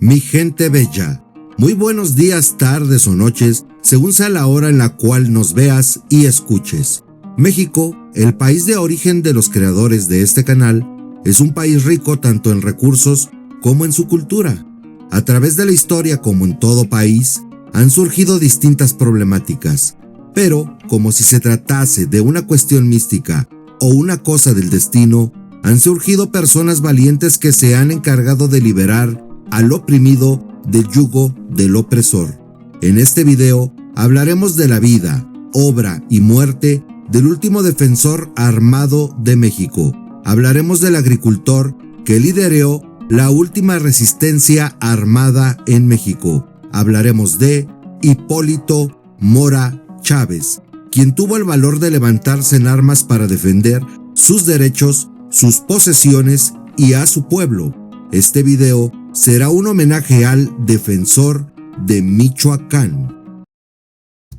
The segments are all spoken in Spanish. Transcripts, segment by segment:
Mi gente bella, muy buenos días, tardes o noches, según sea la hora en la cual nos veas y escuches. México, el país de origen de los creadores de este canal, es un país rico tanto en recursos como en su cultura. A través de la historia, como en todo país, han surgido distintas problemáticas, pero como si se tratase de una cuestión mística o una cosa del destino, han surgido personas valientes que se han encargado de liberar al oprimido del yugo del opresor. En este video hablaremos de la vida, obra y muerte del último defensor armado de México. Hablaremos del agricultor que lideró la última resistencia armada en México. Hablaremos de Hipólito Mora Chávez, quien tuvo el valor de levantarse en armas para defender sus derechos, sus posesiones y a su pueblo. Este video será un homenaje al defensor de Michoacán.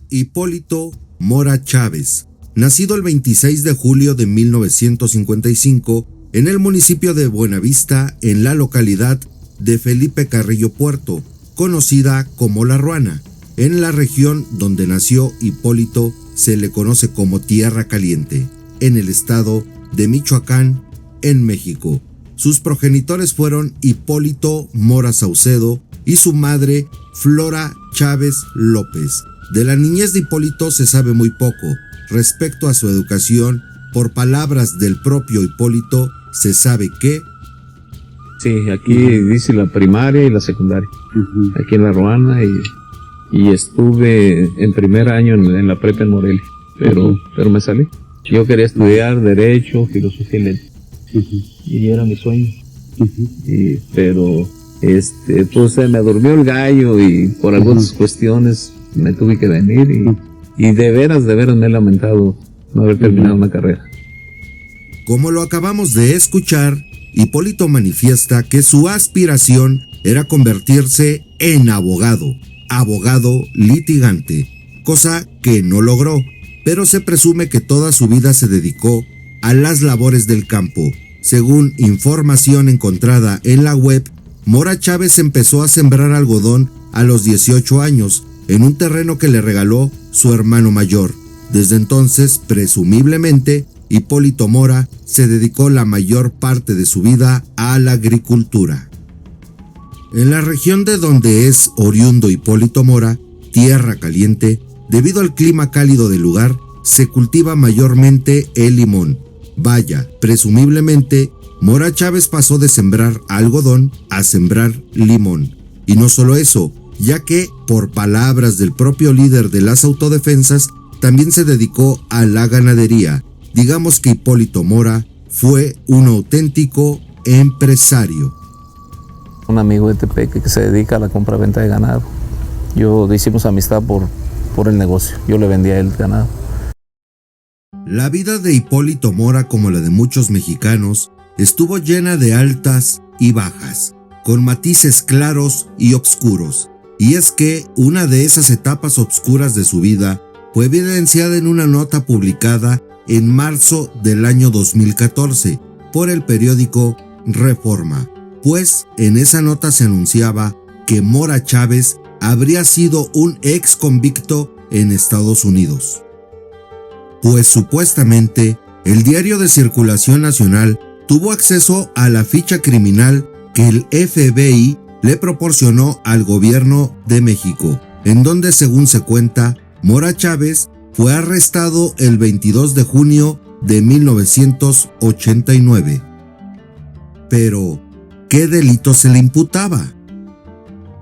Hipólito Mora Chávez, nacido el 26 de julio de 1955 en el municipio de Buenavista, en la localidad de Felipe Carrillo Puerto, conocida como La Ruana. En la región donde nació Hipólito se le conoce como Tierra Caliente, en el estado de Michoacán, en México. Sus progenitores fueron Hipólito Mora Saucedo y su madre Flora Chávez López. De la niñez de Hipólito se sabe muy poco. Respecto a su educación, por palabras del propio Hipólito, se sabe que... Sí, aquí dice la primaria y la secundaria, aquí en La Ruana, y estuve en primer año en la prepa en Morelia, pero me salí. Yo quería estudiar Derecho, Filosofía y Letras, y era mi sueño, pero pues me durmió el gallo y por algunas cuestiones me tuve que venir y de veras me he lamentado no haber terminado una carrera. Como lo acabamos de escuchar, Hipólito manifiesta que su aspiración era convertirse en abogado litigante, cosa que no logró, pero se presume que toda su vida se dedicó a las labores del campo. Según información encontrada en la web, Mora Chávez empezó a sembrar algodón a los 18 años en un terreno que le regaló su hermano mayor. Desde entonces, presumiblemente, Hipólito Mora se dedicó la mayor parte de su vida a la agricultura. En la región de donde es oriundo Hipólito Mora, Tierra Caliente, debido al clima cálido del lugar, se cultiva mayormente el limón. Vaya, presumiblemente, Mora Chávez pasó de sembrar algodón a sembrar limón. Y no solo eso, ya que, por palabras del propio líder de las autodefensas, también se dedicó a la ganadería. Digamos que Hipólito Mora fue un auténtico empresario. Un amigo de Tepeque que se dedica a la compra-venta de ganado. Hicimos amistad por el negocio. Yo le vendía el ganado. La vida de Hipólito Mora, como la de muchos mexicanos, estuvo llena de altas y bajas, con matices claros y oscuros. Y es que una de esas etapas oscuras de su vida fue evidenciada en una nota publicada en marzo del año 2014 por el periódico Reforma, pues en esa nota se anunciaba que Mora Chávez habría sido un ex convicto en Estados Unidos. Pues supuestamente el diario de circulación nacional tuvo acceso a la ficha criminal que el FBI le proporcionó al gobierno de México, en donde, según se cuenta, Mora Chávez fue arrestado el 22 de junio de 1989. Pero, ¿qué delito se le imputaba?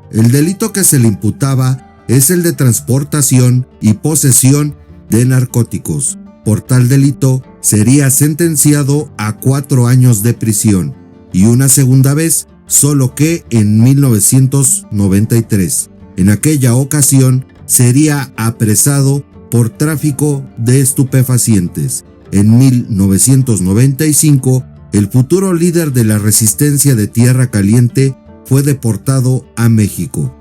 El delito que se le imputaba es el de transportación y posesión de narcóticos. Por tal delito, sería sentenciado a 4 años de prisión, y una segunda vez, solo que en 1993. En aquella ocasión, sería apresado por tráfico de estupefacientes. En 1995, el futuro líder de la resistencia de Tierra Caliente fue deportado a México.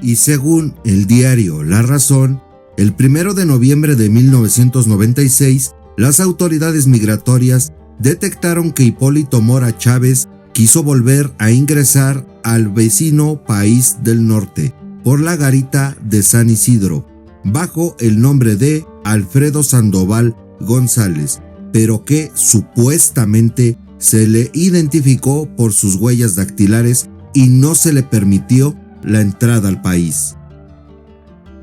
Y según el diario La Razón, el 1 de noviembre de 1996, las autoridades migratorias detectaron que Hipólito Mora Chávez quiso volver a ingresar al vecino país del norte, por la garita de San Isidro, bajo el nombre de Alfredo Sandoval González, pero que supuestamente se le identificó por sus huellas dactilares y no se le permitió la entrada al país.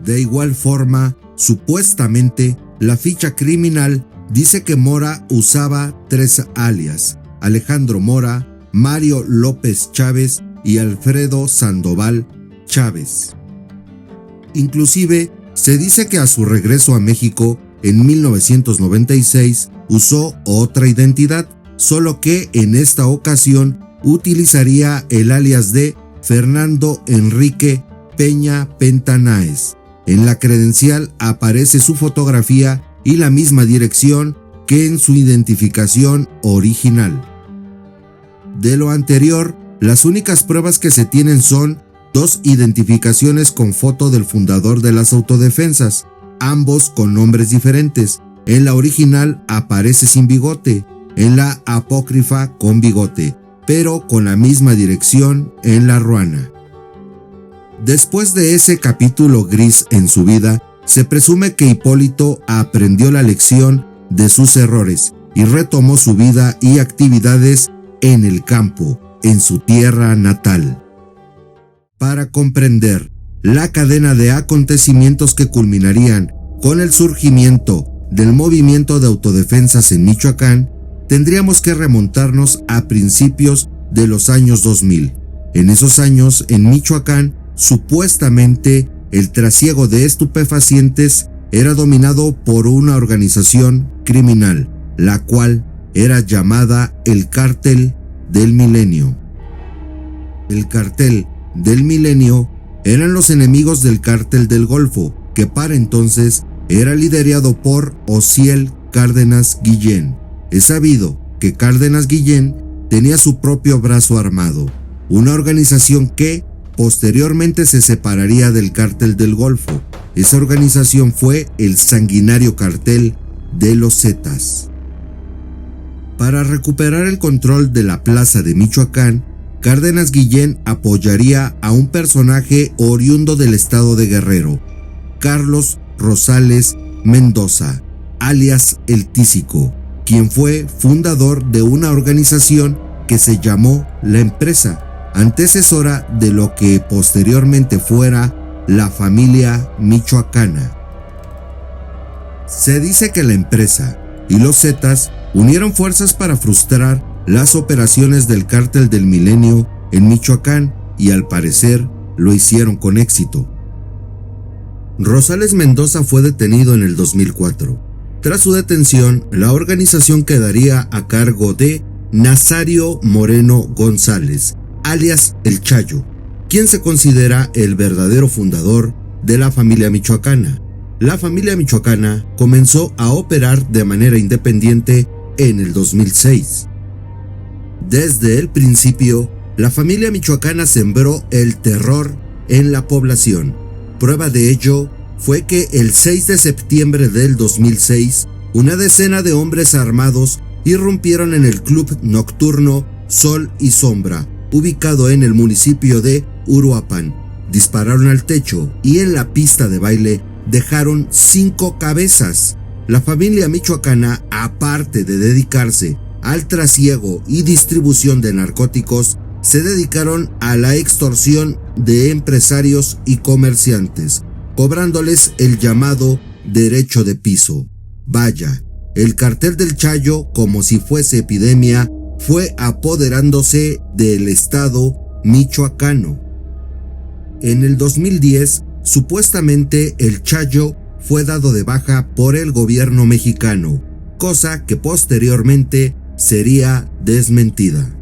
De igual forma, supuestamente, la ficha criminal dice que Mora usaba 3 alias: Alejandro Mora, Mario López Chávez y Alfredo Sandoval Chávez. Inclusive, se dice que a su regreso a México en 1996 usó otra identidad, solo que en esta ocasión utilizaría el alias de Fernando Enrique Peña Pentanaes. En la credencial aparece su fotografía y la misma dirección que en su identificación original. De lo anterior, las únicas pruebas que se tienen son 2 identificaciones con foto del fundador de las autodefensas, ambos con nombres diferentes. En la original aparece sin bigote, en la apócrifa con bigote, pero con la misma dirección en la Ruana. Después de ese capítulo gris en su vida, se presume que Hipólito aprendió la lección de sus errores y retomó su vida y actividades en el campo, en su tierra natal. Para comprender la cadena de acontecimientos que culminarían con el surgimiento del movimiento de autodefensas en Michoacán, tendríamos que remontarnos a principios de los años 2000. En esos años, en Michoacán, supuestamente el trasiego de estupefacientes era dominado por una organización criminal, la cual era llamada el Cártel del Milenio. El Cártel del Milenio eran los enemigos del Cártel del Golfo, que para entonces era liderado por Osiel Cárdenas Guillén. Es sabido que Cárdenas Guillén tenía su propio brazo armado, una organización que posteriormente se separaría del Cártel del Golfo. Esa organización fue el sanguinario Cartel de los Zetas. Para recuperar el control de la plaza de Michoacán, Cárdenas Guillén apoyaría a un personaje oriundo del estado de Guerrero, Carlos Rosales Mendoza, alias El Tísico, quien fue fundador de una organización que se llamó La Empresa, antecesora de lo que posteriormente fuera la Familia Michoacana. Se dice que La Empresa y los Zetas unieron fuerzas para frustrar las operaciones del Cártel del Milenio en Michoacán y al parecer lo hicieron con éxito. Rosales Mendoza fue detenido en el 2004. Tras su detención, la organización quedaría a cargo de Nazario Moreno González, alias El Chayo, quien se considera el verdadero fundador de la familia michoacana. La familia michoacana comenzó a operar de manera independiente en el 2006. Desde el principio, la familia michoacana sembró el terror en la población. Prueba de ello fue que el 6 de septiembre del 2006, una decena de hombres armados irrumpieron en el club nocturno Sol y Sombra, ubicado en el municipio de Uruapan. Dispararon al techo y en la pista de baile dejaron 5 cabezas. La familia michoacana, aparte de dedicarse al trasiego y distribución de narcóticos, se dedicaron a la extorsión de empresarios y comerciantes, cobrándoles el llamado derecho de piso. Vaya, el Cartel del Chayo, como si fuese epidemia, fue apoderándose del estado michoacano. En el 2010, supuestamente el Chayo fue dado de baja por el gobierno mexicano, cosa que posteriormente sería desmentida.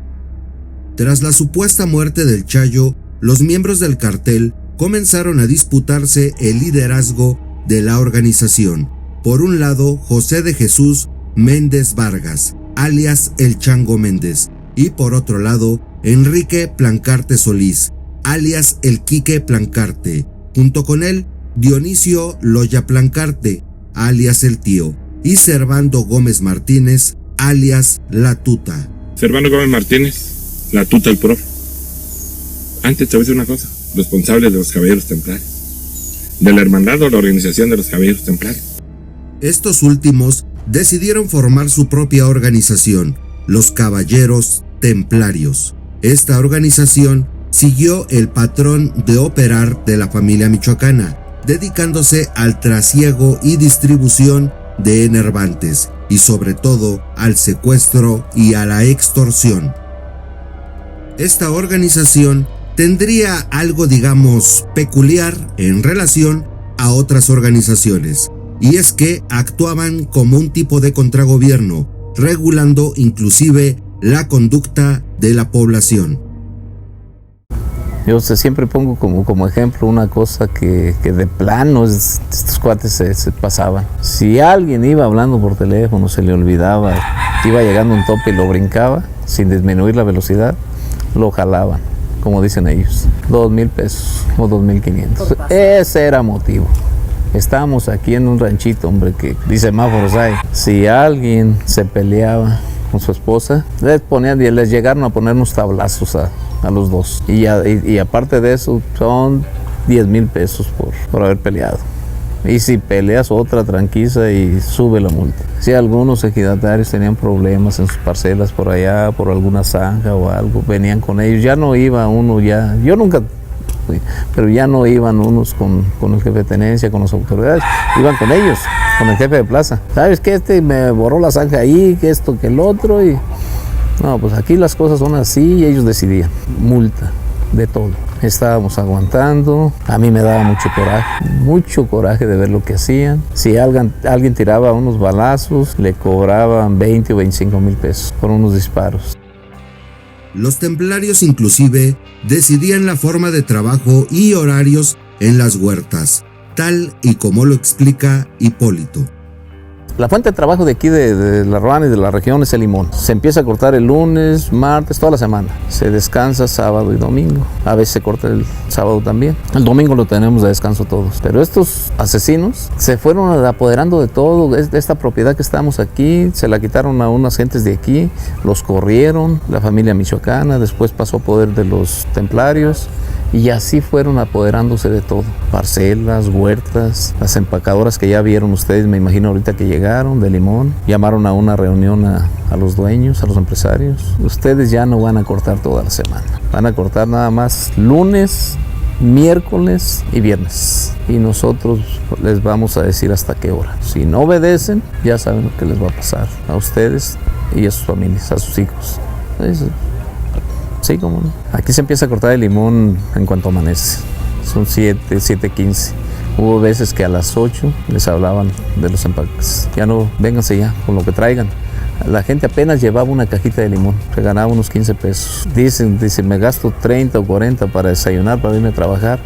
Tras la supuesta muerte del Chayo, los miembros del cartel comenzaron a disputarse el liderazgo de la organización. Por un lado, José de Jesús Méndez Vargas, alias El Chango Méndez, y por otro lado, Enrique Plancarte Solís, alias El Quique Plancarte. Junto con él, Dionisio Loya Plancarte, alias El Tío, y Servando Gómez Martínez, alias La Tuta. Servando Gómez Martínez, La Tuta el profe. Antes te voy a decir una cosa, responsables de los Caballeros Templarios, de la hermandad o la organización de los Caballeros Templarios. Estos últimos decidieron formar su propia organización, los Caballeros Templarios. Esta organización siguió el patrón de operar de la familia michoacana, dedicándose al trasiego y distribución de enervantes y sobre todo al secuestro y a la extorsión. Esta organización tendría algo, digamos, peculiar en relación a otras organizaciones, y es que actuaban como un tipo de contragobierno, regulando inclusive la conducta de la población. Yo siempre pongo como ejemplo una cosa que de plano estos cuates se pasaban. Si alguien iba hablando por teléfono, se le olvidaba, iba llegando a un tope y lo brincaba, sin disminuir la velocidad, lo jalaban, como dicen ellos, 2,000 pesos o 2,500. Ese era motivo. Estábamos aquí en un ranchito, hombre, que dice semáforos hay. Si alguien se peleaba con su esposa, les llegaron a poner unos tablazos a los dos. Y aparte de eso, son 10,000 pesos por haber peleado. Y si peleas otra, tranquiza y sube la multa. Si algunos ejidatarios tenían problemas en sus parcelas por allá, por alguna zanja o algo, venían con ellos. Ya no iba uno, yo nunca fui, pero ya no iban unos con el jefe de tenencia, con las autoridades, iban con ellos, con el jefe de plaza. ¿Sabes qué? Me borró la zanja ahí, que esto, que el otro. Y no, pues aquí las cosas son así y ellos decidían. Multa, de todo. Estábamos aguantando, a mí me daba mucho coraje de ver lo que hacían. Si alguien tiraba unos balazos, le cobraban 20 o 25,000 pesos por unos disparos. Los templarios inclusive decidían la forma de trabajo y horarios en las huertas, tal y como lo explica Hipólito. La fuente de trabajo de aquí de La Ruana y de la región es el limón. Se empieza a cortar el lunes, martes, toda la semana. Se descansa sábado y domingo. A veces se corta el sábado también. El domingo lo tenemos de descanso todos. Pero estos asesinos se fueron apoderando de todo, de esta propiedad que estamos aquí. Se la quitaron a unas gentes de aquí, los corrieron, la familia michoacana, después pasó a poder de los templarios. Y así fueron apoderándose de todo. Parcelas, huertas, las empacadoras que ya vieron ustedes, me imagino ahorita que llegaron, de limón. Llamaron a una reunión a los dueños, a los empresarios. Ustedes ya no van a cortar toda la semana. Van a cortar nada más lunes, miércoles y viernes. Y nosotros les vamos a decir hasta qué hora. Si no obedecen, ya saben lo que les va a pasar a ustedes y a sus familias, a sus hijos. Sí, cómo no. Aquí se empieza a cortar el limón en cuanto amanece. Son 7:15. Hubo veces que a las 8 les hablaban de los empaques. Ya no, vénganse ya, con lo que traigan. La gente apenas llevaba una cajita de limón, se ganaba unos 15 pesos. Dicen, me gasto 30 o 40 para desayunar, para irme a trabajar.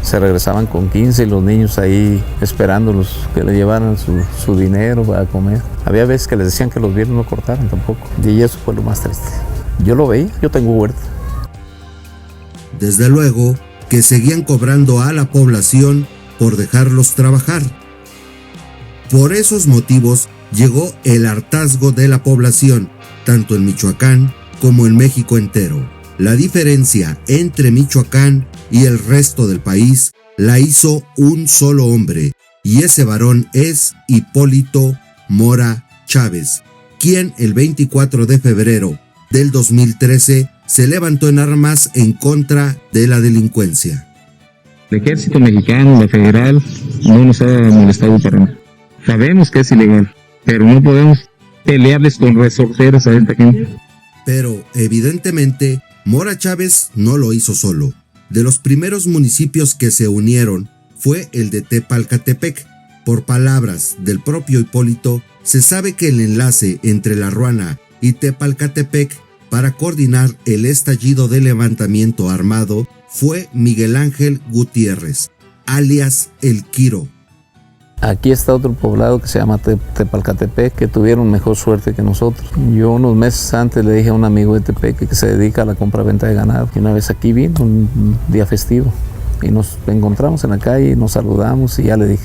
Se regresaban con 15 y los niños ahí esperándolos que le llevaran su dinero para comer. Había veces que les decían que los viernes no cortaran tampoco. Y eso fue lo más triste. Yo lo veía, yo tengo huerta. Desde luego que seguían cobrando a la población por dejarlos trabajar. Por esos motivos llegó el hartazgo de la población, tanto en Michoacán como en México entero. La diferencia entre Michoacán y el resto del país la hizo un solo hombre, y ese varón es Hipólito Mora Chávez, quien el 24 de febrero del 2013 se levantó en armas en contra de la delincuencia. El ejército mexicano, la federal, no nos ha molestado para nada. Sabemos que es ilegal, pero no podemos pelearles con resorteros a esta gente. Pero, evidentemente, Mora Chávez no lo hizo solo. De los primeros municipios que se unieron fue el de Tepalcatepec. Por palabras del propio Hipólito, se sabe que el enlace entre La Ruana y Tepalcatepec para coordinar el estallido del levantamiento armado fue Miguel Ángel Gutiérrez, alias El Quiro. Aquí está otro poblado que se llama Tepalcatepec, que tuvieron mejor suerte que nosotros. Yo unos meses antes le dije a un amigo de Tepeque que se dedica a la compra-venta de ganado. Y una vez aquí vino, un día festivo, y nos encontramos en la calle y nos saludamos y ya le dije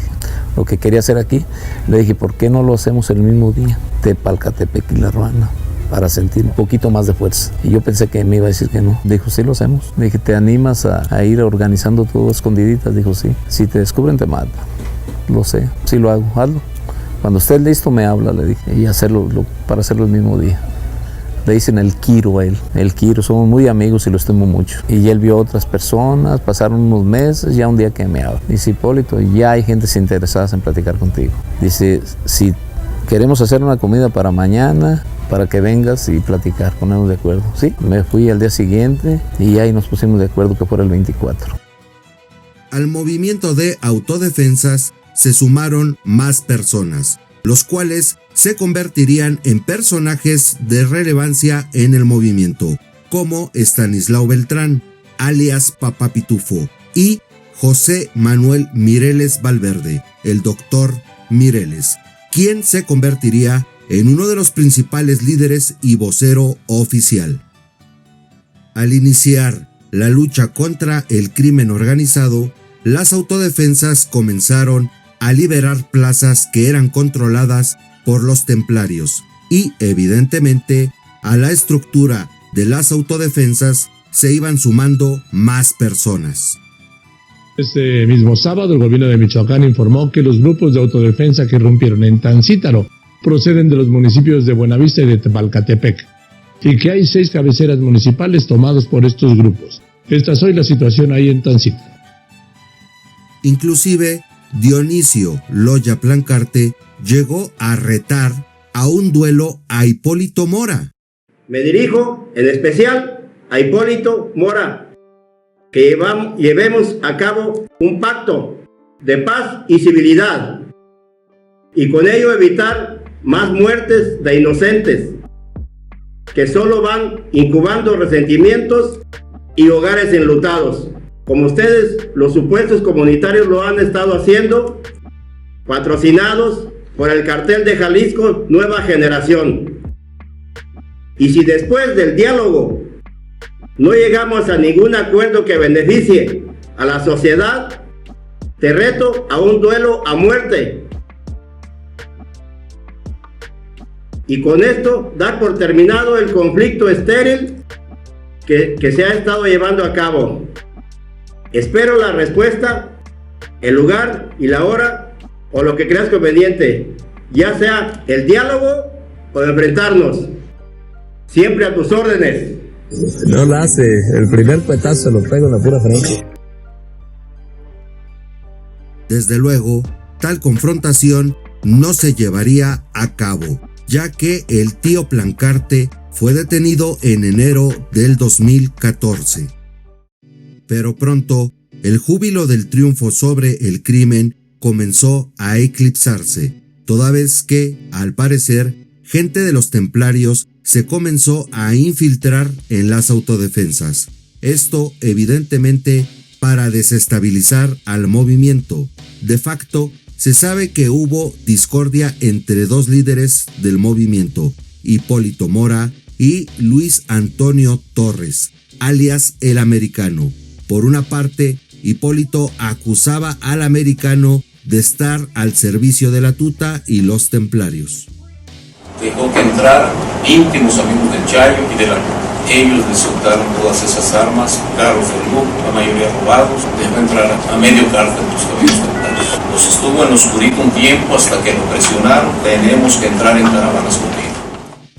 lo que quería hacer aquí. Le dije, ¿por qué no lo hacemos el mismo día? Tepalcatepec y La Ruana. para sentir un poquito más de fuerza. Y yo pensé que me iba a decir que no. Dijo, sí lo hacemos. Le dije, ¿te animas a ir organizando todo escondiditas? Dijo, sí. Si te descubren, te matan. Lo sé, sí lo hago, hazlo. Cuando estés listo me habla, le dije, y para hacerlo el mismo día. Le dicen el Quiro a él, el Quiro, somos muy amigos y lo estimo mucho. Y él vio a otras personas, pasaron unos meses, ya un día que me habla. Dice, Hipólito, ya hay gente interesada en platicar contigo. Dice, si queremos hacer una comida para mañana, para que vengas y platicar, ponernos de acuerdo. Sí, me fui al día siguiente y ahí nos pusimos de acuerdo que fuera el 24. Al movimiento de autodefensas se sumaron más personas, los cuales se convertirían en personajes de relevancia en el movimiento, como Estanislao Beltrán, alias Papá Pitufo, y José Manuel Mireles Valverde, el doctor Mireles, quien se convertiría en uno de los principales líderes y vocero oficial. Al iniciar la lucha contra el crimen organizado, las autodefensas comenzaron a liberar plazas que eran controladas por los templarios y, evidentemente, a la estructura de las autodefensas se iban sumando más personas. Este mismo sábado, el gobierno de Michoacán informó que los grupos de autodefensa que irrumpieron en Tancítaro proceden de los municipios de Buenavista y de Tepalcatepec, y que hay 6 cabeceras municipales tomados por estos grupos. Esta es hoy la situación ahí en Tancítaro. Inclusive, Dionisio Loya Plancarte llegó a retar a un duelo a Hipólito Mora. Me dirijo en especial a Hipólito Mora, que llevemos a cabo un pacto de paz y civilidad, y con ello evitar más muertes de inocentes, que solo van incubando resentimientos y hogares enlutados, como ustedes, los supuestos comunitarios, lo han estado haciendo, patrocinados por el cartel de Jalisco Nueva Generación. Y si después del diálogo no llegamos a ningún acuerdo que beneficie a la sociedad, te reto a un duelo a muerte. Y con esto dar por terminado el conflicto estéril que se ha estado llevando a cabo. Espero la respuesta, el lugar y la hora, o lo que creas conveniente, ya sea el diálogo o enfrentarnos. Siempre a tus órdenes. No la hace, el primer cuetazo lo pego en la pura frente. Desde luego, tal confrontación no se llevaría a cabo, ya que el tío Plancarte fue detenido en enero del 2014. Pero pronto, el júbilo del triunfo sobre el crimen comenzó a eclipsarse, toda vez que, al parecer, gente de los templarios se comenzó a infiltrar en las autodefensas. Esto, evidentemente, para desestabilizar al movimiento. De facto, se sabe que hubo discordia entre 2 líderes del movimiento, Hipólito Mora y Luis Antonio Torres, alias El Americano. Por una parte, Hipólito acusaba al americano de estar al servicio de la tuta y los templarios. Dejó que entrar íntimos amigos del Chayo y de la tuta. Ellos les soltaron todas esas armas, carros de lujo, la mayoría robados. Dejó entrar a medio cártel tus caballos templarios. Los estuvo en oscurito un tiempo hasta que lo presionaron. Tenemos que entrar en caravanas contigo.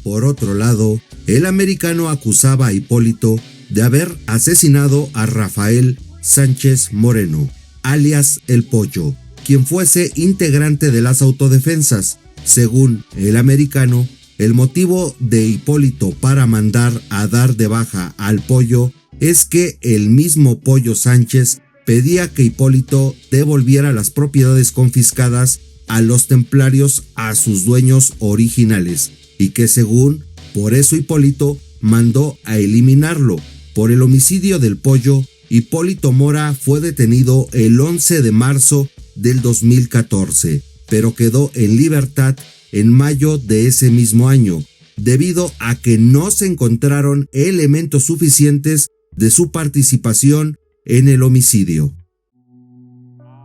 Por otro lado, el americano acusaba a Hipólito de haber asesinado a Rafael Sánchez Moreno, alias El Pollo, quien fuese integrante de las autodefensas. Según el americano, el motivo de Hipólito para mandar a dar de baja al Pollo es que el mismo Pollo Sánchez pedía que Hipólito devolviera las propiedades confiscadas a los templarios a sus dueños originales, y que según, por eso Hipólito mandó a eliminarlo. Por el homicidio del Pollo, Hipólito Mora fue detenido el 11 de marzo del 2014, pero quedó en libertad en mayo de ese mismo año, debido a que no se encontraron elementos suficientes de su participación en el homicidio.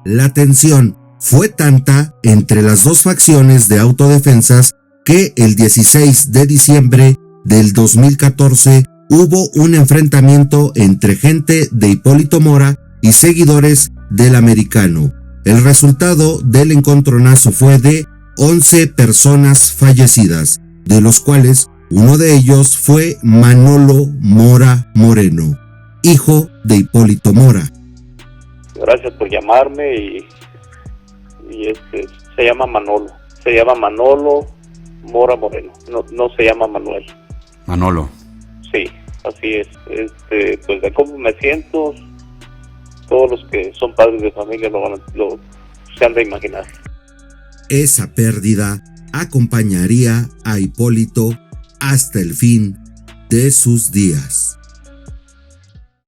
La tensión fue tanta entre las 2 facciones de autodefensas que el 16 de diciembre del 2014 hubo un enfrentamiento entre gente de Hipólito Mora y seguidores del Americano. El resultado del encontronazo fue de 11 personas fallecidas, de los cuales uno de ellos fue Manolo Mora Moreno, hijo de Hipólito Mora. Gracias por llamarme y se llama Manolo Mora Moreno, no se llama Manuel. Manolo. Sí, así es. Pues de cómo me siento, todos los que son padres de familia se han de imaginar. Esa pérdida acompañaría a Hipólito hasta el fin de sus días.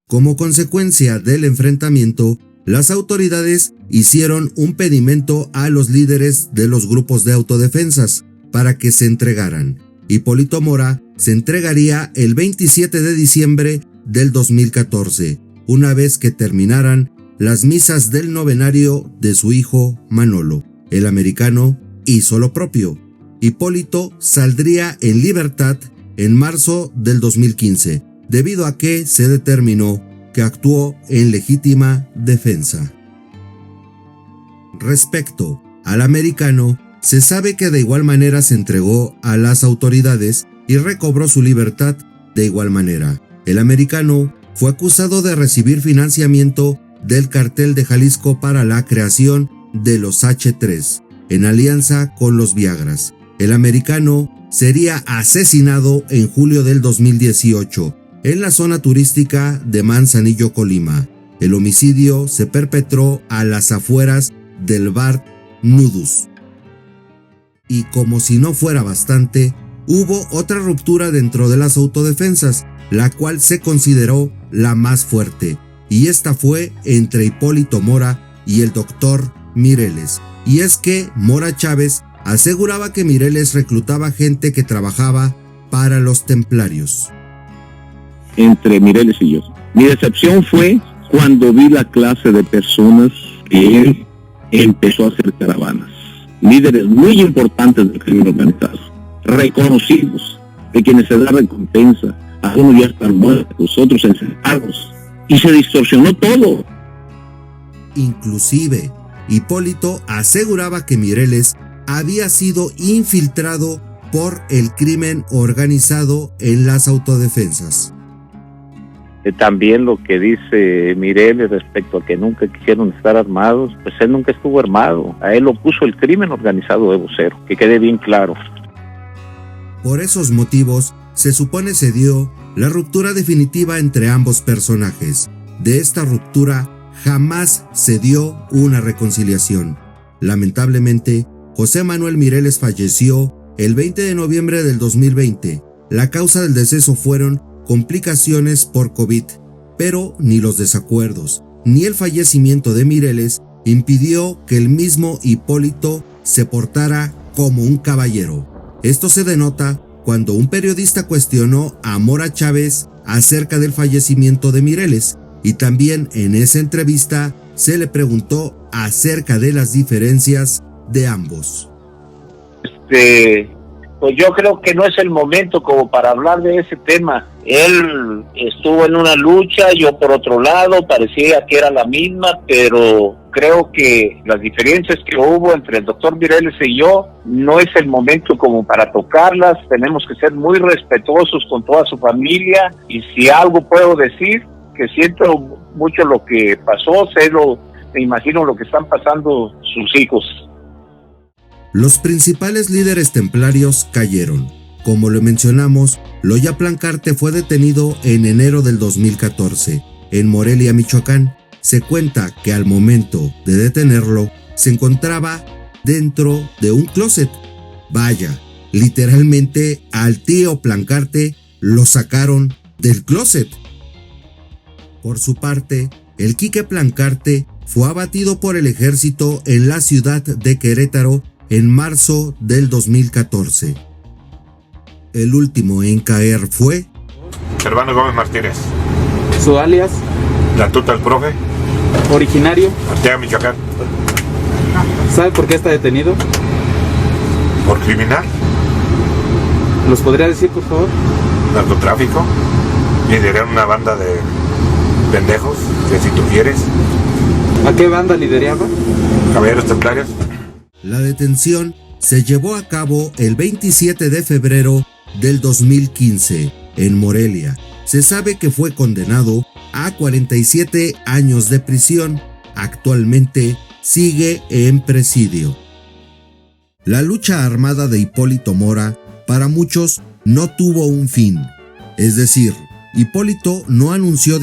Como consecuencia del enfrentamiento, las autoridades hicieron un pedimento a los líderes de los grupos de autodefensas para que se entregaran. Hipólito Mora se entregaría el 27 de diciembre del 2014, una vez que terminaran las misas del novenario de su hijo Manolo. El Americano hizo lo propio. Hipólito saldría en libertad en marzo del 2015, debido a que se determinó que actuó en legítima defensa. Respecto al Americano, se sabe que de igual manera se entregó a las autoridades y recobró su libertad de igual manera. El Americano fue acusado de recibir financiamiento del Cartel de Jalisco para la creación de los H3, en alianza con los Viagras. El Americano sería asesinado en julio del 2018 en la zona turística de Manzanillo, Colima. El homicidio se perpetró a las afueras del bar Nudus. Y como si no fuera bastante, hubo otra ruptura dentro de las autodefensas, la cual se consideró la más fuerte, y esta fue entre Hipólito Mora y el doctor Mireles. Y es que Mora Chávez aseguraba que Mireles reclutaba gente que trabajaba para los templarios. Entre Mireles y yo. Mi decepción fue cuando vi la clase de personas que él empezó a hacer caravanas. Líderes muy importantes del crimen organizado, reconocidos, de quienes se da recompensa. Algunos ya están muertos, otros encerrados. Y se distorsionó todo. Inclusive, Hipólito aseguraba que Mireles había sido infiltrado por el crimen organizado en las autodefensas. También lo que dice Mireles respecto a que nunca quisieron estar armados, pues él nunca estuvo armado. A él lo puso el crimen organizado de vocero, que quede bien claro. Por esos motivos, se supone se dio la ruptura definitiva entre ambos personajes. De esta ruptura jamás se dio una reconciliación. Lamentablemente, José Manuel Mireles falleció el 20 de noviembre del 2020. La causa del deceso fueron complicaciones por COVID, pero ni los desacuerdos ni el fallecimiento de Mireles impidió que el mismo Hipólito se portara como un caballero. Esto se denota cuando un periodista cuestionó a Mora Chávez acerca del fallecimiento de Mireles, y también en esa entrevista se le preguntó acerca de las diferencias de ambos. Pues yo creo que no es el momento como para hablar de ese tema. Él estuvo en una lucha, yo por otro lado, parecía que era la misma, pero creo que las diferencias que hubo entre el doctor Mireles y yo no es el momento como para tocarlas. Tenemos que ser muy respetuosos con toda su familia, y si algo puedo decir, que siento mucho lo que pasó, me imagino lo que están pasando sus hijos. Los principales líderes templarios cayeron. Como lo mencionamos, Loya Plancarte fue detenido en enero del 2014 en Morelia, Michoacán. Se cuenta que al momento de detenerlo se encontraba dentro de un closet. Vaya, literalmente al tío Plancarte lo sacaron del closet. Por su parte, el Quique Plancarte fue abatido por el ejército en la ciudad de Querétaro en marzo del 2014. El último en caer fue Servando Gómez Martínez. ¿Su alias? La Tuta el Profe. ¿Originario? Arteaga, Michoacán. ¿Sabe por qué está detenido? ¿Por criminal? ¿Los podría decir, por favor? Narcotráfico, liderar una banda de pendejos, que si tú quieres. ¿A qué banda lideraba? Caballeros Templarios. La detención se llevó a cabo el 27 de febrero del 2015 en Morelia. Se sabe que fue condenado a 47 años de prisión. Actualmente sigue en presidio. La lucha armada de Hipólito Mora para muchos no tuvo un fin. Es decir, Hipólito no anunció,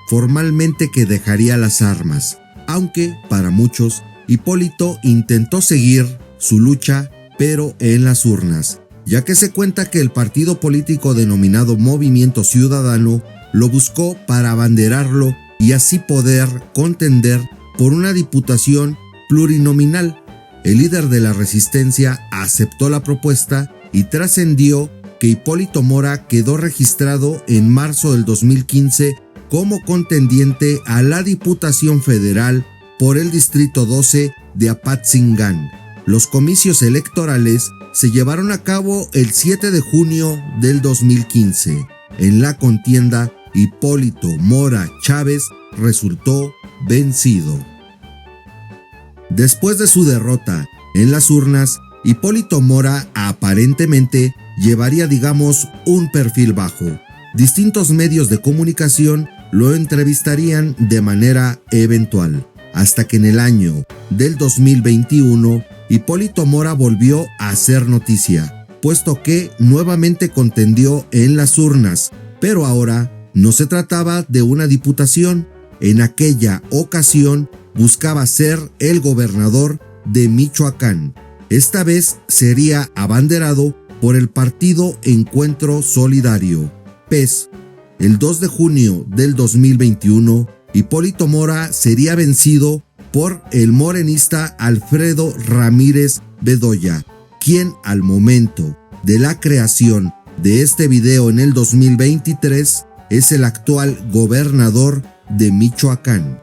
formalmente que dejaría las armas, aunque para muchos Hipólito intentó seguir su lucha, pero en las urnas, ya que se cuenta que el partido político denominado Movimiento Ciudadano lo buscó para abanderarlo y así poder contender por una diputación plurinominal. El líder de la resistencia aceptó la propuesta y trascendió que Hipólito Mora quedó registrado en marzo del 2015 como contendiente a la Diputación Federal por el Distrito 12 de Apatzingán. Los comicios electorales se llevaron a cabo el 7 de junio del 2015. En la contienda, Hipólito Mora Chávez resultó vencido. Después de su derrota en las urnas, Hipólito Mora aparentemente llevaría, un perfil bajo. Distintos medios de comunicación lo entrevistarían de manera eventual, hasta que en el año del 2021, Hipólito Mora volvió a hacer noticia, puesto que nuevamente contendió en las urnas, pero ahora no se trataba de una diputación. En aquella ocasión buscaba ser el gobernador de Michoacán. Esta vez sería abanderado por el partido Encuentro Solidario, PES. El 2 de junio del 2021, Hipólito Mora sería vencido por el morenista Alfredo Ramírez Bedoya, quien al momento de la creación de este video en el 2023 es el actual gobernador de Michoacán.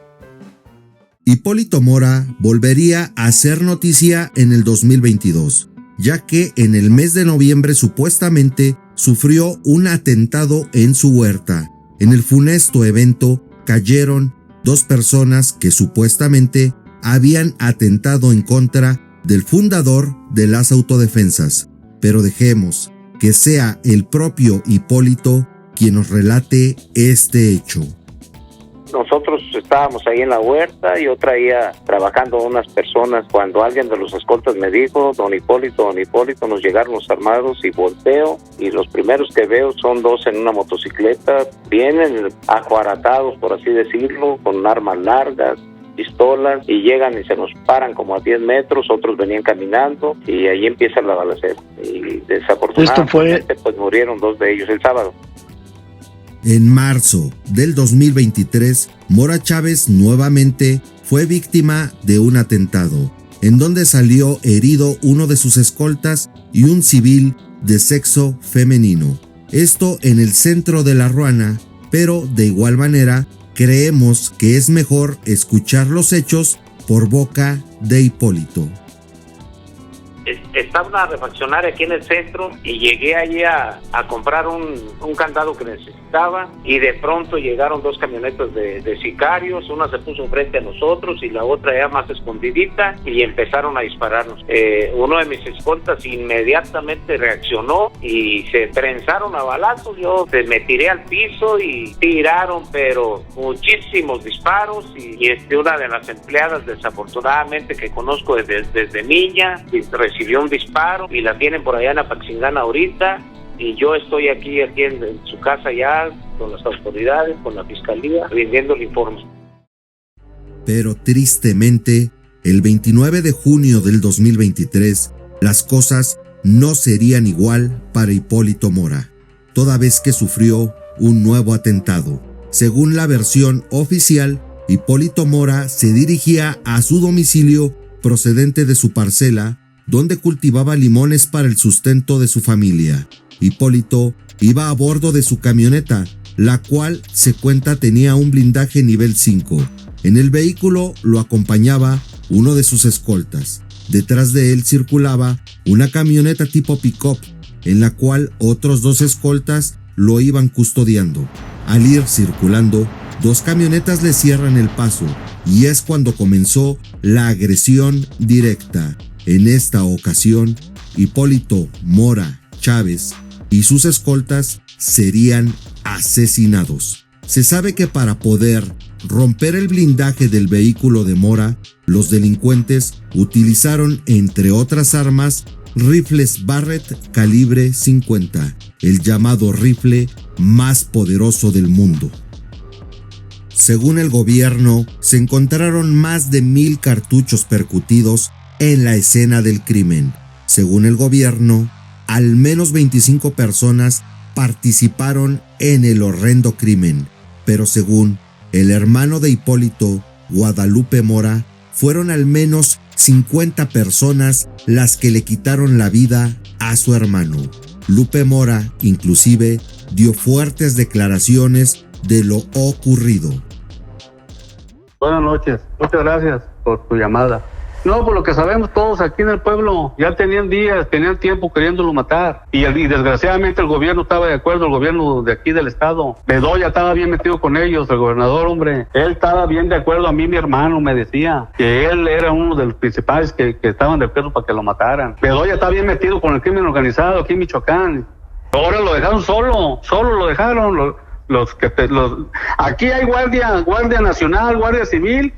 Hipólito Mora volvería a hacer noticia en el 2022, ya que en el mes de noviembre supuestamente sufrió un atentado en su huerta. En el funesto evento cayeron 2 personas que supuestamente habían atentado en contra del fundador de las autodefensas. Pero dejemos que sea el propio Hipólito quien nos relate este hecho. Nosotros estábamos ahí en la huerta, yo traía trabajando unas personas cuando alguien de los escoltas me dijo, don Hipólito, nos llegaron los armados y volteo y los primeros que veo son 2 en una motocicleta, vienen acuaratados por así decirlo, con armas largas, pistolas y llegan y se nos paran como a 10 metros, otros venían caminando y ahí empieza la balacera y desafortunadamente pues murieron 2 de ellos el sábado. En marzo del 2023, Mora Chávez nuevamente fue víctima de un atentado, en donde salió herido uno de sus escoltas y un civil de sexo femenino. Esto en el centro de La Ruana, pero de igual manera creemos que es mejor escuchar los hechos por boca de Hipólito. Estaba una refaccionaria aquí en el centro y llegué allí a comprar un candado que necesitaba y de pronto llegaron 2 camionetas de sicarios, una se puso enfrente a nosotros y la otra ya más escondidita y empezaron a dispararnos. Uno de mis escoltas inmediatamente reaccionó y se trenzaron a balazos, yo me tiré al piso y tiraron pero muchísimos disparos y una de las empleadas desafortunadamente que conozco desde niña recibió un disparo y la tienen por allá en Apatzingán ahorita y yo estoy aquí en su casa ya con las autoridades, con la fiscalía, rindiendo el informe. Pero tristemente, el 29 de junio del 2023, las cosas no serían igual para Hipólito Mora, toda vez que sufrió un nuevo atentado. Según la versión oficial, Hipólito Mora se dirigía a su domicilio procedente de su parcela, donde cultivaba limones para el sustento de su familia. Hipólito iba a bordo de su camioneta, la cual se cuenta tenía un blindaje nivel 5. En el vehículo lo acompañaba uno de sus escoltas. Detrás de él circulaba una camioneta tipo pick-up, en la cual otros 2 escoltas lo iban custodiando. Al ir circulando, 2 camionetas le cierran el paso y es cuando comenzó la agresión directa. En esta ocasión, Hipólito Mora Chávez y sus escoltas serían asesinados. Se sabe que para poder romper el blindaje del vehículo de Mora, los delincuentes utilizaron, entre otras armas, rifles Barrett calibre 50, el llamado rifle más poderoso del mundo. Según el gobierno, se encontraron más de 1000 cartuchos percutidos en la escena del crimen. Según el gobierno, al menos 25 personas participaron en el horrendo crimen, pero según el hermano de Hipólito, Guadalupe Mora, fueron al menos 50 personas las que le quitaron la vida a su hermano. Lupe Mora, inclusive, dio fuertes declaraciones de lo ocurrido. Buenas noches, muchas gracias por tu llamada. No, por lo que sabemos todos aquí en el pueblo, ya tenían tiempo queriéndolo matar. Y desgraciadamente el gobierno estaba de acuerdo, el gobierno de aquí del estado. Bedoya estaba bien metido con ellos, el gobernador, hombre. Él estaba bien de acuerdo, a mí mi hermano me decía que él era uno de los principales que estaban de acuerdo para que lo mataran. Bedoya está bien metido con el crimen organizado aquí en Michoacán. Ahora lo dejaron solo lo dejaron. Aquí hay guardia nacional, guardia civil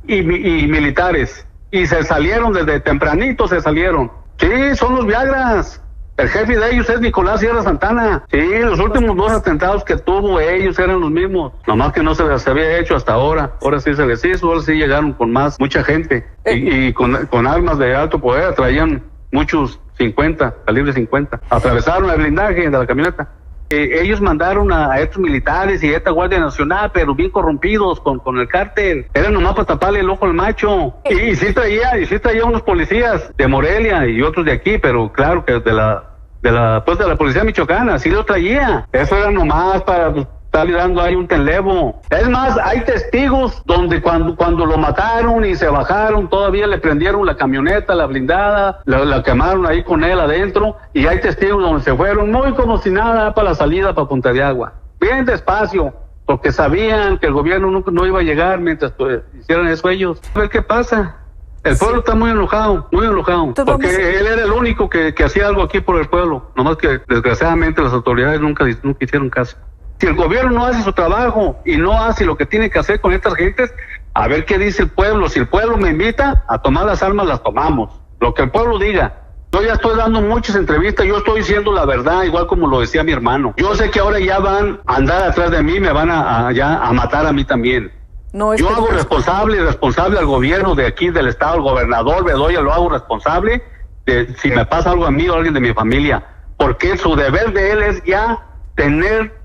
y militares. Y se salieron desde tempranito, se salieron. Sí, son los Viagras. El jefe de ellos es Nicolás Sierra Santana. Sí, los últimos 2 atentados que tuvo ellos eran los mismos. Nomás que no se les había hecho hasta ahora. Ahora sí se les hizo, ahora sí llegaron con mucha gente. Y con armas de alto poder, traían muchos 50, calibre 50. Atravesaron el blindaje de la camioneta. Ellos mandaron a estos militares y a esta Guardia Nacional, pero bien corrompidos con el cártel. Era nomás para taparle el ojo al macho. Y sí traía unos policías de Morelia y otros de aquí, pero claro que de la policía michoacana, sí lo traía. Eso era nomás para estarle dando ahí un televo. Es más, hay testigos donde cuando lo mataron y se bajaron, todavía le prendieron la camioneta, la blindada, la quemaron ahí con él adentro, y hay testigos donde se fueron muy como si nada para la salida para Punta de Agua. Bien despacio, porque sabían que el gobierno no iba a llegar mientras hicieran eso ellos. A ver qué pasa. El pueblo está muy enojado, porque él era el único que hacía algo aquí por el pueblo, nomás que desgraciadamente las autoridades nunca hicieron caso. Si el gobierno no hace su trabajo y no hace lo que tiene que hacer con estas gentes, a ver qué dice el pueblo. Si el pueblo me invita a tomar las armas, las tomamos. Lo que el pueblo diga. Yo ya estoy dando muchas entrevistas, yo estoy diciendo la verdad, igual como lo decía mi hermano. Yo sé que ahora ya van a andar atrás de mí, me van a matar a mí también. Yo hago responsable al gobierno de aquí, del estado, el gobernador Bedoya, lo hago responsable de si me pasa algo a mí o a alguien de mi familia. Porque su deber de él es ya tener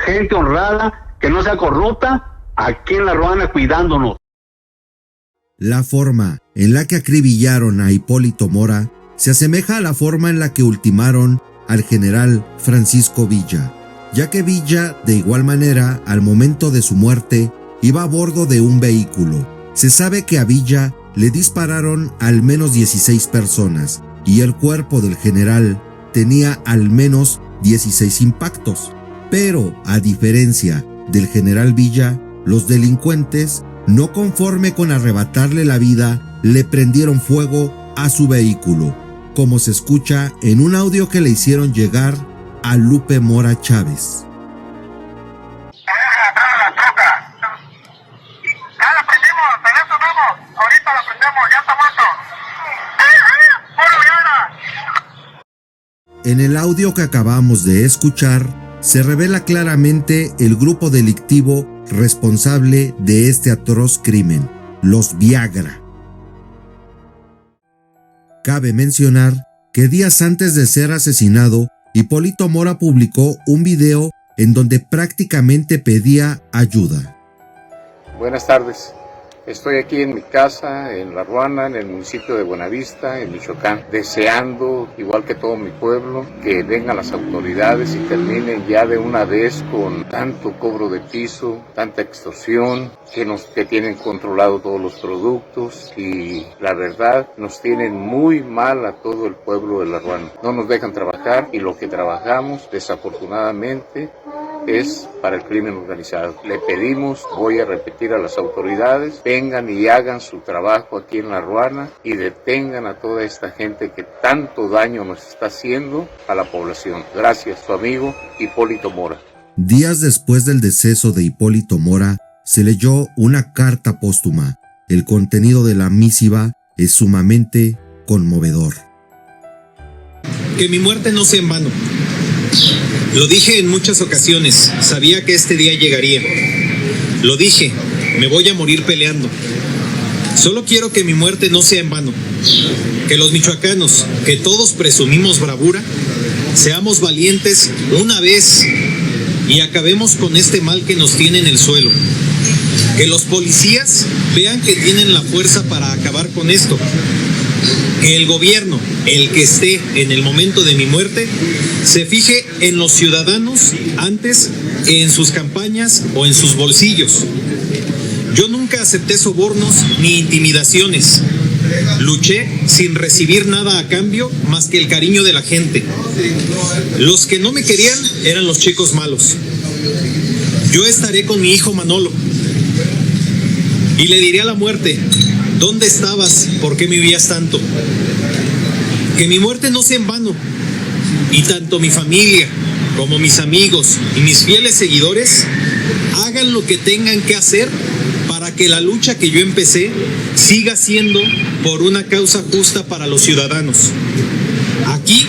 gente honrada, que no sea corrupta, aquí en La Ruana cuidándonos. La forma en la que acribillaron a Hipólito Mora se asemeja a la forma en la que ultimaron al general Francisco Villa, ya que Villa, de igual manera, al momento de su muerte, iba a bordo de un vehículo. Se sabe que a Villa le dispararon al menos 16 personas y el cuerpo del general tenía al menos 16 impactos. Pero, a diferencia del general Villa, los delincuentes, no conforme con arrebatarle la vida, le prendieron fuego a su vehículo, como se escucha en un audio que le hicieron llegar a Lupe Mora Chávez. En el audio que acabamos de escuchar, se revela claramente el grupo delictivo responsable de este atroz crimen, los Viagra. Cabe mencionar que días antes de ser asesinado, Hipólito Mora publicó un video en donde prácticamente pedía ayuda. Buenas tardes. Estoy aquí en mi casa, en La Ruana, en el municipio de Buenavista, en Michoacán, deseando, igual que todo mi pueblo, que vengan las autoridades y terminen ya de una vez con tanto cobro de piso, tanta extorsión, que tienen controlado todos los productos y la verdad nos tienen muy mal a todo el pueblo de La Ruana. No nos dejan trabajar y lo que trabajamos, desafortunadamente, es para el crimen organizado. Le pedimos, voy a repetir a las autoridades, vengan y hagan su trabajo aquí en La Ruana y detengan a toda esta gente que tanto daño nos está haciendo a la población. Gracias, su amigo Hipólito Mora. Días después del deceso de Hipólito Mora, se leyó una carta póstuma. El contenido de la misiva es sumamente conmovedor. Que mi muerte no sea en vano. Lo dije en muchas ocasiones, sabía que este día llegaría. Lo dije, me voy a morir peleando. Solo quiero que mi muerte no sea en vano. Que los michoacanos, que todos presumimos bravura, seamos valientes una vez y acabemos con este mal que nos tiene en el suelo. Que los policías vean que tienen la fuerza para acabar con esto. Que el gobierno, el que esté en el momento de mi muerte, se fije en los ciudadanos antes que en sus campañas o en sus bolsillos. Yo nunca acepté sobornos ni intimidaciones. Luché sin recibir nada a cambio más que el cariño de la gente. Los que no me querían eran los chicos malos. Yo estaré con mi hijo Manolo y le diré a la muerte: ¿dónde estabas? ¿Por qué me vivías tanto? Que mi muerte no sea en vano y tanto mi familia como mis amigos y mis fieles seguidores hagan lo que tengan que hacer para que la lucha que yo empecé siga siendo por una causa justa para los ciudadanos. Aquí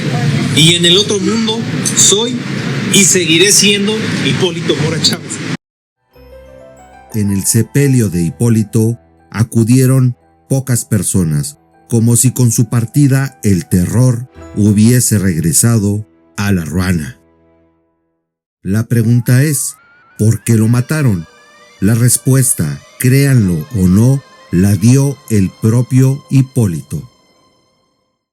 y en el otro mundo soy y seguiré siendo Hipólito Mora Chávez. En el sepelio de Hipólito acudieron pocas personas, como si con su partida el terror hubiese regresado a La Ruana. La pregunta es, ¿por qué lo mataron? La respuesta, créanlo o no, la dio el propio Hipólito.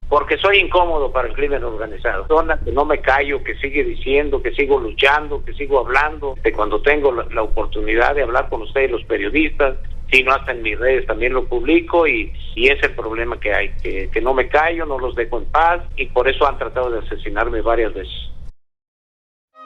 Porque soy incómodo para el crimen organizado. Que no me callo, que sigue diciendo, que sigo luchando, que sigo hablando. De cuando tengo la oportunidad de hablar con ustedes, los periodistas, si no hasta en mis redes también lo publico y es el problema que hay, que no me callo, no los dejo en paz y por eso han tratado de asesinarme varias veces.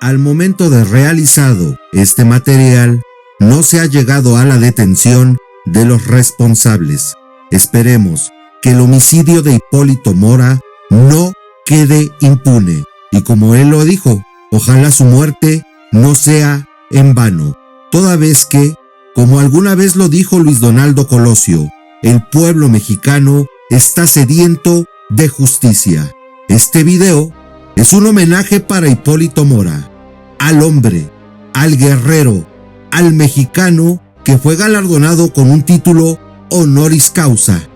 Al momento de realizado este material, no se ha llegado a la detención de los responsables. Esperemos que el homicidio de Hipólito Mora no quede impune y como él lo dijo, ojalá su muerte no sea en vano, toda vez que, como alguna vez lo dijo Luis Donaldo Colosio, el pueblo mexicano está sediento de justicia. Este video es un homenaje para Hipólito Mora, al hombre, al guerrero, al mexicano que fue galardonado con un título honoris causa.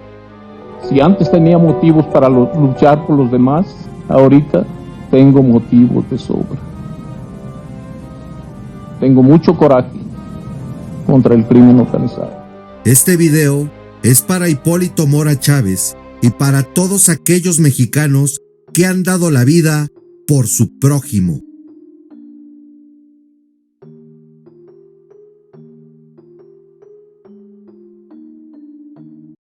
Si antes tenía motivos para luchar por los demás, ahorita tengo motivos de sobra. Tengo mucho coraje contra el crimen organizado. Este video es para Hipólito Mora Chávez y para todos aquellos mexicanos que han dado la vida por su prójimo.